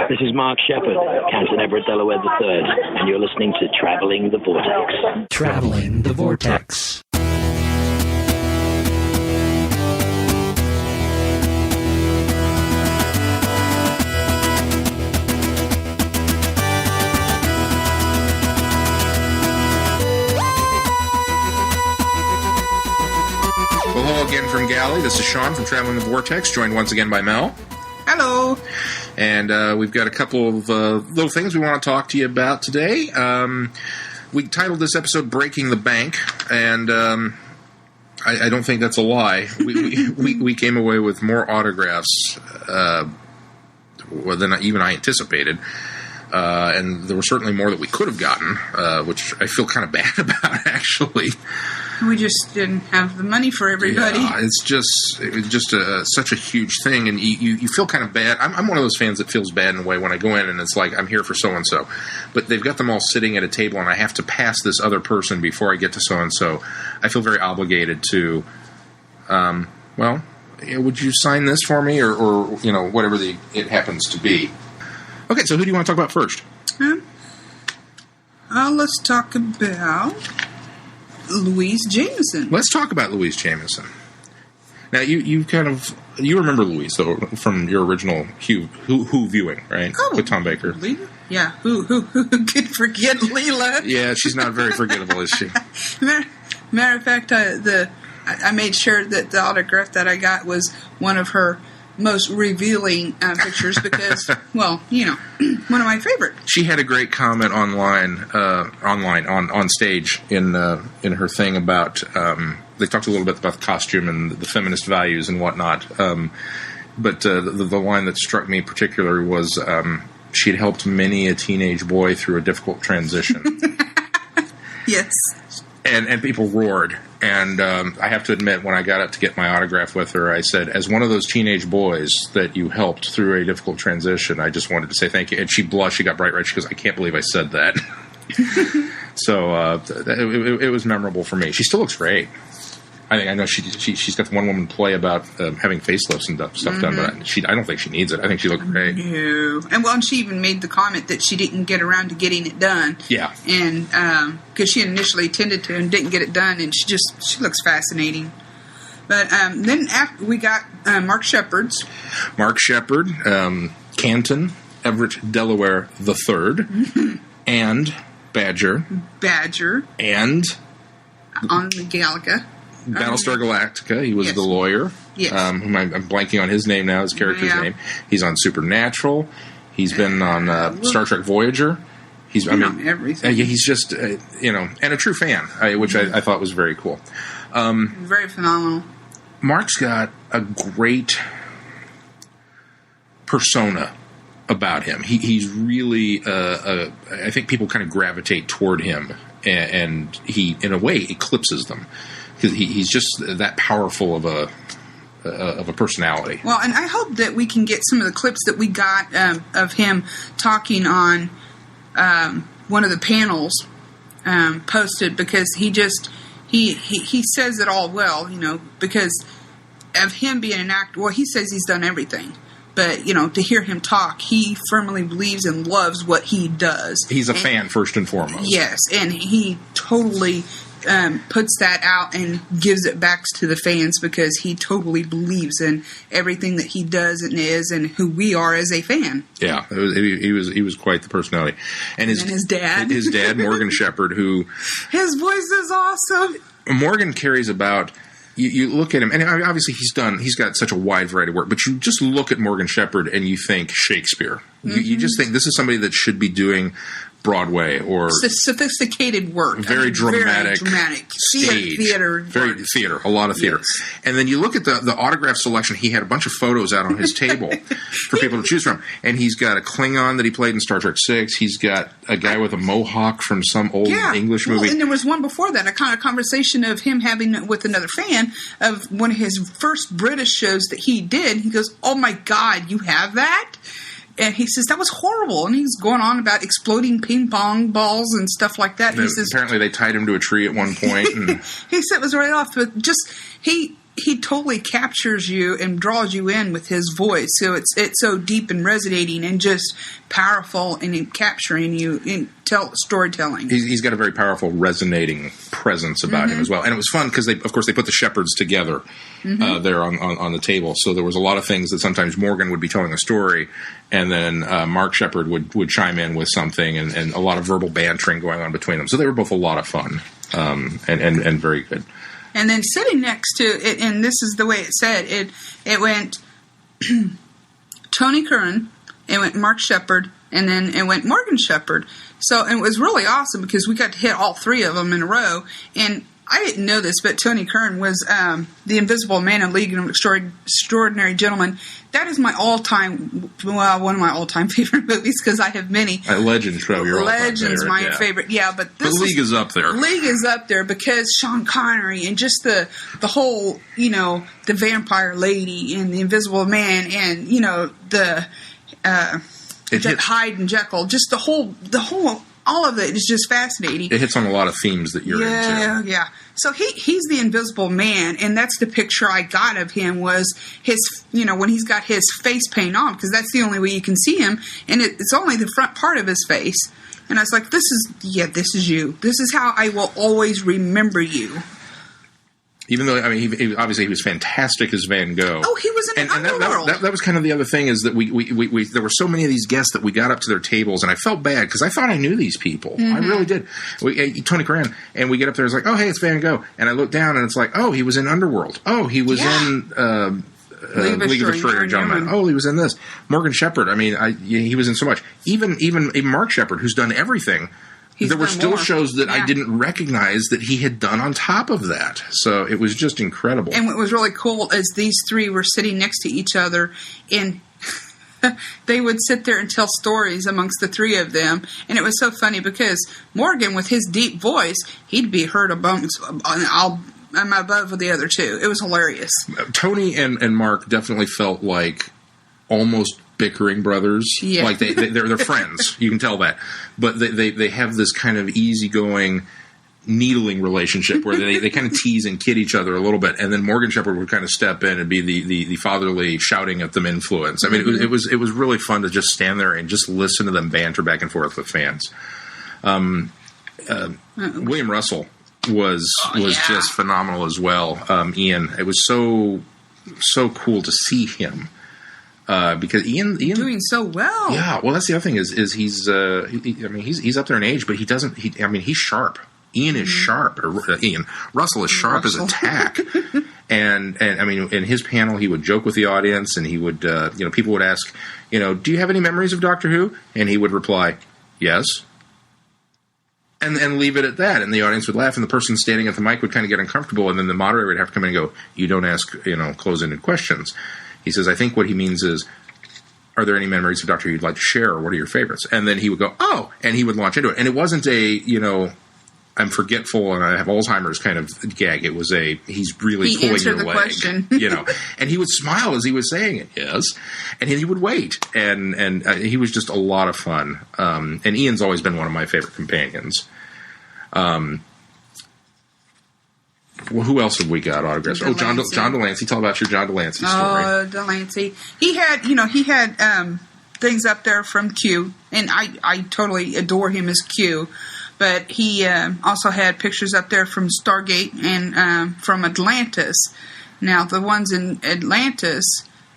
This is Mark Shepard, Canton Everett, Delaware III, and you're listening to Traveling the Vortex. Traveling the Vortex. Hello again from Galley. This is Sean from Traveling the Vortex, joined once again by Mel. Hello. And we've got a couple of little things we want to talk to you about today. We titled this episode Breaking the Bank, and I don't think that's a lie. We came away with more autographs than even I anticipated. And there were certainly more that we could have gotten, which I feel kind of bad about, actually. We just didn't have the money for everybody. Yeah, it's just such a huge thing, and you feel kind of bad. I'm one of those fans that feels bad in a way when I go in and it's like, I'm here for so-and-so. But they've got them all sitting at a table, and I have to pass this other person before I get to so-and-so. I feel very obligated to, would you sign this for me, or whatever it happens to be. Okay, so who do you want to talk about first? Let's talk about Louise Jameson. Let's talk about Louise Jameson. Now, you remember Louise, though, from your original Who viewing, right? Oh, with Tom Baker. Leela? Yeah, who could forget Leela? Yeah, she's not very forgettable, is she? Matter of fact, I made sure that the autograph that I got was one of her most revealing pictures because, one of my favorite. She had a great comment on stage in her thing about, they talked a little bit about the costume and the feminist values and whatnot. But the line that struck me particularly was, she'd helped many a teenage boy through a difficult transition. Yes. And people roared. And I have to admit, when I got up to get my autograph with her, I said, as one of those teenage boys that you helped through a difficult transition, I just wanted to say thank you. And she blushed. She got bright red. She goes, I can't believe I said that. So it was memorable for me. She still looks great. I know she's got the one-woman play about having facelifts and stuff done, but I don't think she needs it. I think she looked great. No. And she even made the comment that she didn't get around to getting it done. Yeah. And because she initially intended to and didn't get it done, and she looks fascinating. But then after we got Mark Shepard's. Mark Shepard, Canton, Everett, Delaware III, and Badger. And on the Gallica. Battlestar Galactica. He was the lawyer. Yes. I'm blanking on his name now, his character's name. He's on Supernatural. He's been on Star Trek Voyager. He's been on everything. He's just, and a true fan, which I thought was very cool. Very phenomenal. Mark's got a great persona about him. He's really, I think people kind of gravitate toward him, and he, in a way, eclipses them. Because he's just that powerful of a personality. Well, and I hope that we can get some of the clips that we got of him talking on one of the panels posted, because he says it all well, because of him being an actor. Well, he says he's done everything. But, to hear him talk, he firmly believes and loves what he does. He's a fan, first and foremost. Yes, and he totally puts that out and gives it back to the fans, because he totally believes in everything that he does and is, and who we are as a fan. Yeah, he was quite the personality, and his dad, Morgan Shepard, who his voice is awesome. Morgan carries about. You look at him, and obviously he's got such a wide variety of work, but you just look at Morgan Shepard and you think Shakespeare. Mm-hmm. You just think this is somebody that should be doing Broadway or sophisticated work, very dramatic stage, theater, a lot of theater. Yes. And then you look at the autograph selection. He had a bunch of photos out on his table for people to choose from, and he's got a Klingon that he played in Star Trek VI. He's got a guy with a mohawk from some old English movie. And there was one before that, a kind of conversation of him having with another fan of one of his first British shows that he did. He goes, "Oh my God, you have that?" And he says, that was horrible. And he's going on about exploding ping pong balls and stuff like that. He says, apparently they tied him to a tree at one point. And he said it was right off. But he he totally captures you and draws you in with his voice. So it's so deep and resonating and just powerful and in capturing you in storytelling. He's got a very powerful, resonating presence about him as well. And it was fun because, of course, they put the shepherds together there on the table. So there was a lot of things that sometimes Morgan would be telling a story, and then Mark Shepard would chime in with something, and a lot of verbal bantering going on between them. So they were both a lot of fun and very good. And then sitting next to it, and this is the way it said, it went Tony Curran, it went Mark Shepard, and then it went Morgan Shepard. So it was really awesome because we got to hit all three of them in a row. And I didn't know this, but Tony Curran was the Invisible Man in League of Extraordinary Gentlemen. That is my one of my all-time favorite movies because I have many. Legends, show your Legends, my favorite. Yeah, but League is up there. League is up there because Sean Connery and just the whole, the vampire lady and the Invisible Man and the Hyde and Jekyll, just the whole. All of it is just fascinating. It hits on a lot of themes that you're into. Yeah. So he's the Invisible Man, and that's the picture I got of him was his, when he's got his face paint on, because that's the only way you can see him, and it's only the front part of his face. And I was like, this is you. This is how I will always remember you. Even though, he obviously was fantastic as Van Gogh. Oh, he was in Underworld. That was kind of the other thing is that we there were so many of these guests that we got up to their tables, and I felt bad because I thought I knew these people. I really did. Tony Curran, and we get up there, it's like, oh, hey, it's Van Gogh. And I look down, and it's like, oh, he was in Underworld. Oh, he was in League of Extraordinary Gentlemen. Oh, he was in this. Morgan Shepard. He was in so much. Even Mark Shepard, who's done everything. There were still shows that I didn't recognize that he had done on top of that. So it was just incredible. And what was really cool is these three were sitting next to each other, and they would sit there and tell stories amongst the three of them. And it was so funny because Morgan, with his deep voice, he'd be heard above the other two. It was hilarious. Tony and Mark definitely felt like almost bickering brothers. Yeah. Like they're friends. You can tell that. But they have this kind of easygoing, needling relationship where they kind of tease and kid each other a little bit, and then Morgan Shepard would kind of step in and be the fatherly, shouting at them influence. It was really fun to just stand there and just listen to them banter back and forth with fans. William Russell was just phenomenal as well. Ian, it was so cool to see him. Because Ian doing so well. Yeah, well, that's the other thing is he's he's up there in age, but he's sharp. Ian is sharp. Ian Russell is sharp as a tack. and in his panel, he would joke with the audience, and he would people would ask, do you have any memories of Doctor Who? And he would reply, yes. And leave it at that, and the audience would laugh, and the person standing at the mic would kind of get uncomfortable, and then the moderator would have to come in and go, you don't ask close-ended questions. He says, I think what he means is, are there any memories of Doctor Who you'd like to share, or what are your favorites? And then he would go, oh, and he would launch into it. And it wasn't I'm forgetful and I have Alzheimer's kind of gag. It was he's really pulling your leg. Question. And he would smile as he was saying it, yes. And he would wait. And he was just a lot of fun. And Ian's always been one of my favorite companions. Well, who else have we got autographs? John Delancey. Tell about your John Delancey story. Oh, Delancey. He had things up there from Q, and I totally adore him as Q. But he also had pictures up there from Stargate and from Atlantis. Now, the ones in Atlantis,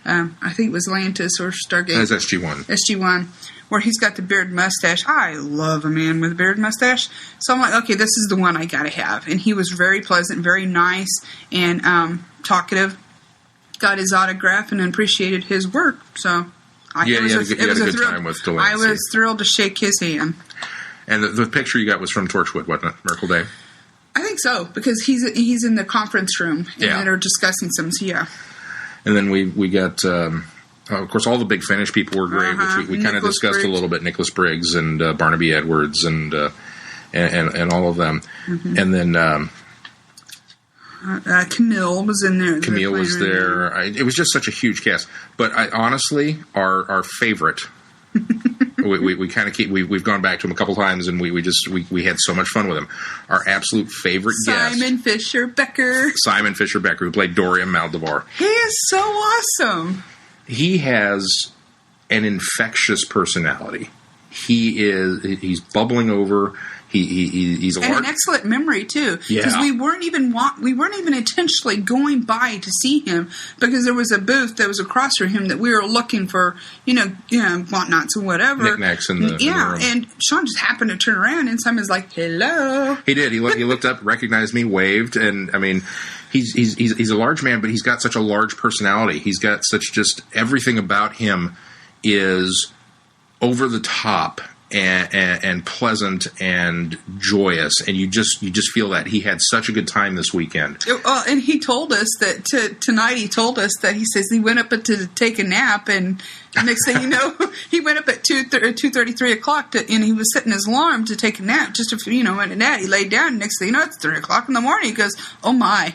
I think it was Atlantis or Stargate. That's SG-1. SG-1. Where he's got the beard mustache. I love a man with a beard mustache. So I'm like, okay, this is the one I gotta have. And he was very pleasant, very nice, and talkative. Got his autograph and appreciated his work. So you had a good time with Delancey. I was thrilled to shake his hand. And the picture you got was from Torchwood, wasn't it? Miracle Day? I think so, because he's in the conference room and they're discussing some. So yeah. And then we got. Of course, all the Big Finish people were great, which we kind of discussed a little bit. Nicholas Briggs and Barnaby Edwards and all of them. Mm-hmm. And then Camille was in there. Camille was there. It was just such a huge cast. But honestly, our favorite we kind of keep we've gone back to him a couple times, and we had so much fun with him. Our absolute favorite guest, Simon Fisher Becker, who played Dorian Maldivar. He is so awesome. He has an infectious personality. He's bubbling over. He's an excellent memory too, because Yeah. we weren't even intentionally going by to see him, because there was a booth that was across from him that we were looking for, whatnots and whatever, knickknacks in the room. And Sean just happened to turn around, and Simon's like, "Hello." He did. He looked up, recognized me, waved, and I mean, he's a large man, but he's got such a large personality. He's got such just everything about him is over the top. And pleasant and joyous, and you just feel that he had such a good time this weekend. And he told us that tonight. He told us that he says he went up to take a nap, and next thing you know, he went up at 2:30, 3 o'clock, and he was setting his alarm to take a nap. Just and that he laid down. And next thing you know, it's 3 o'clock in the morning. He goes, "Oh my."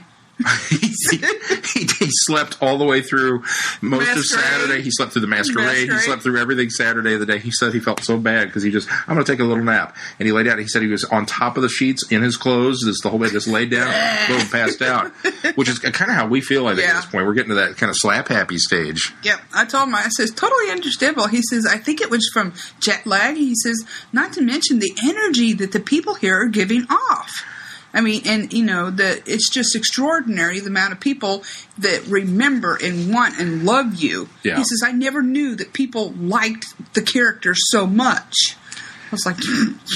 he slept all the way through most of Saturday. He slept through the masquerade. He slept through everything Saturday of the day. He said he felt so bad because I'm going to take a little nap. And he laid down. He said he was on top of the sheets in his clothes. The whole way just laid down, boom, passed out. Which is kind of how we feel, I think, at this point. We're getting to that kind of slap happy stage. Yep. I told him, I says, totally understandable. He says, I think it was from jet lag. He says, not to mention the energy that the people here are giving off. I mean, and it's just extraordinary the amount of people that remember and want and love you. Yeah. He says, I never knew that people liked the character so much. I was like,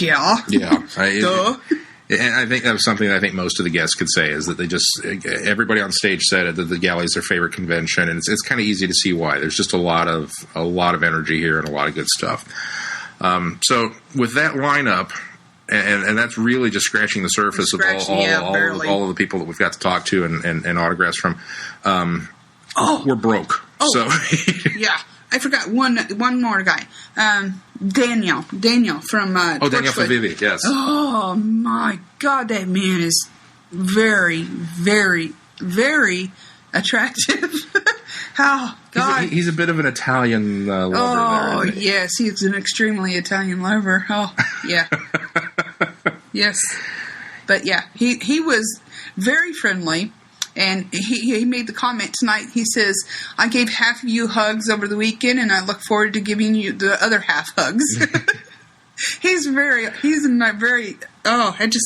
yeah. Duh. And I think that was something that I think most of the guests could say, is that everybody on stage said it, that the Galley's their favorite convention, and it's kind of easy to see why. There's just a lot of energy here and a lot of good stuff. So with that lineup. And that's really just scratching the surface of all of the people that we've got to talk to and autographs from. We're broke. So yeah, I forgot one more guy. Daniel from Daniel Favivi, yes. Oh my God, that man is very, very, very attractive. Oh God, he's a bit of an Italian lover. Oh yes, he's an extremely Italian lover. Oh yeah. Yes, but yeah, he was very friendly, and he made the comment tonight. He says, "I gave half of you hugs over the weekend, and I look forward to giving you the other half hugs."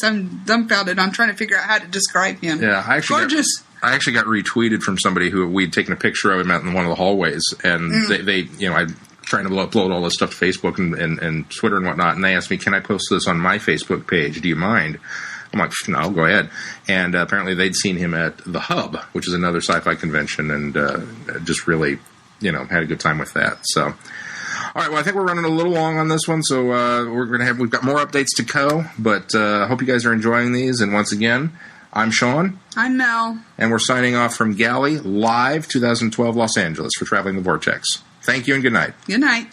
I'm dumbfounded. I'm trying to figure out how to describe him. Yeah, gorgeous. I actually got retweeted from somebody who we'd taken a picture of him out in one of the hallways, and they I trying to upload all this stuff to Facebook and Twitter and whatnot, and they asked me, can I post this on my Facebook page? Do you mind? I'm like, no, go ahead. And apparently they'd seen him at The Hub, which is another sci-fi convention, and just really, had a good time with that. So, all right, well, I think we're running a little long on this one, so we've got more updates to go, but I hope you guys are enjoying these. And once again, I'm Sean. I'm Mel. And we're signing off from Galley, live 2012 Los Angeles for Traveling the Vortex. Thank you and good night. Good night.